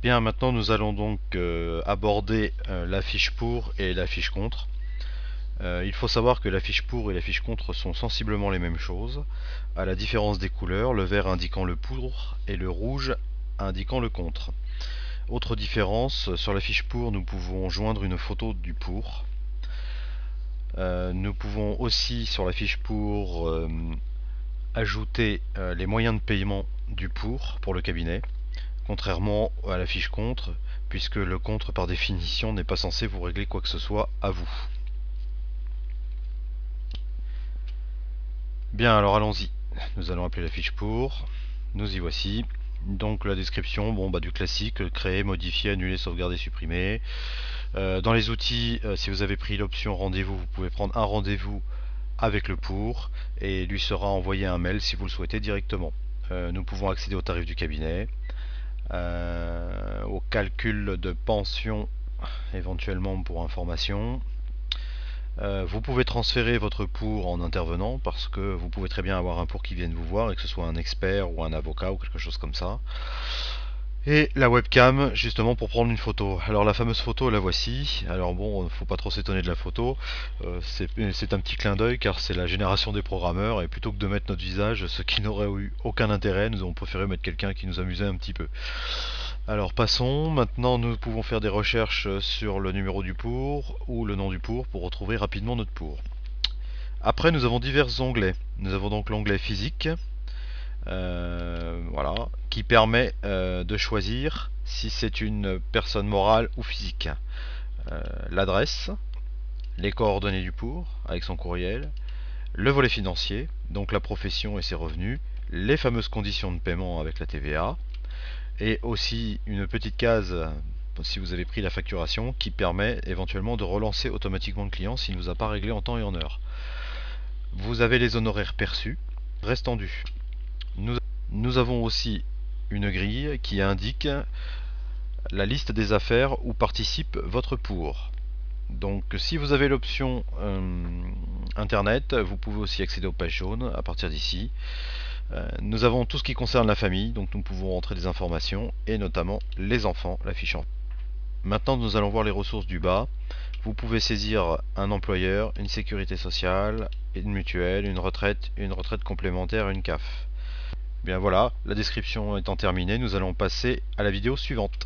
Bien, maintenant nous allons donc aborder la fiche pour et la fiche contre. Il faut savoir que la fiche pour et la fiche contre sont sensiblement les mêmes choses, à la différence des couleurs, le vert indiquant le pour et le rouge indiquant le contre. Autre différence, sur la fiche pour, nous pouvons joindre une photo du pour. Nous pouvons aussi, sur la fiche pour, ajouter les moyens de paiement du pour le cabinet, contrairement à la fiche contre, puisque le contre par définition n'est pas censé vous régler quoi que ce soit à vous. Bien, alors allons-y. Nous allons appeler la fiche pour. Nous y voici. Donc la description, bon bah du classique, créer, modifier, annuler, sauvegarder, supprimer. Dans les outils, si vous avez pris l'option rendez-vous, vous pouvez prendre un rendez-vous avec le pour et lui sera envoyé un mail si vous le souhaitez directement. Nous pouvons accéder au tarif du cabinet, au calcul de pension éventuellement pour information. Vous pouvez transférer votre pour en intervenant parce que vous pouvez très bien avoir un pour qui vienne vous voir et que ce soit un expert ou un avocat ou quelque chose comme ça. Et la webcam justement pour prendre une photo. Alors la fameuse photo la voici. Alors bon, faut pas trop s'étonner de la photo. C'est un petit clin d'œil car c'est la génération des programmeurs et plutôt que de mettre notre visage, ce qui n'aurait eu aucun intérêt, nous avons préféré mettre quelqu'un qui nous amusait un petit peu. Alors passons, maintenant nous pouvons faire des recherches sur le numéro du pour ou le nom du pour retrouver rapidement notre pour. Après nous avons divers onglets. Nous avons donc l'onglet physique, voilà, qui permet de choisir si c'est une personne morale ou physique. L'adresse, les coordonnées du pour avec son courriel, le volet financier, donc la profession et ses revenus, les fameuses conditions de paiement avec la TVA, et aussi une petite case si vous avez pris la facturation qui permet éventuellement de relancer automatiquement le client s'il ne vous a pas réglé en temps et en heure. Vous avez les honoraires perçus, restant dus. Nous avons aussi une grille qui indique la liste des affaires où participe votre pour. Donc si vous avez l'option internet, vous pouvez aussi accéder aux pages jaunes à partir d'ici. Nous avons tout ce qui concerne la famille, donc nous pouvons rentrer des informations et notamment les enfants, la fiche enfant. Maintenant nous allons voir les ressources du bas. Vous pouvez saisir un employeur, une sécurité sociale, une mutuelle, une retraite complémentaire, une CAF. Bien voilà, la description étant terminée, nous allons passer à la vidéo suivante.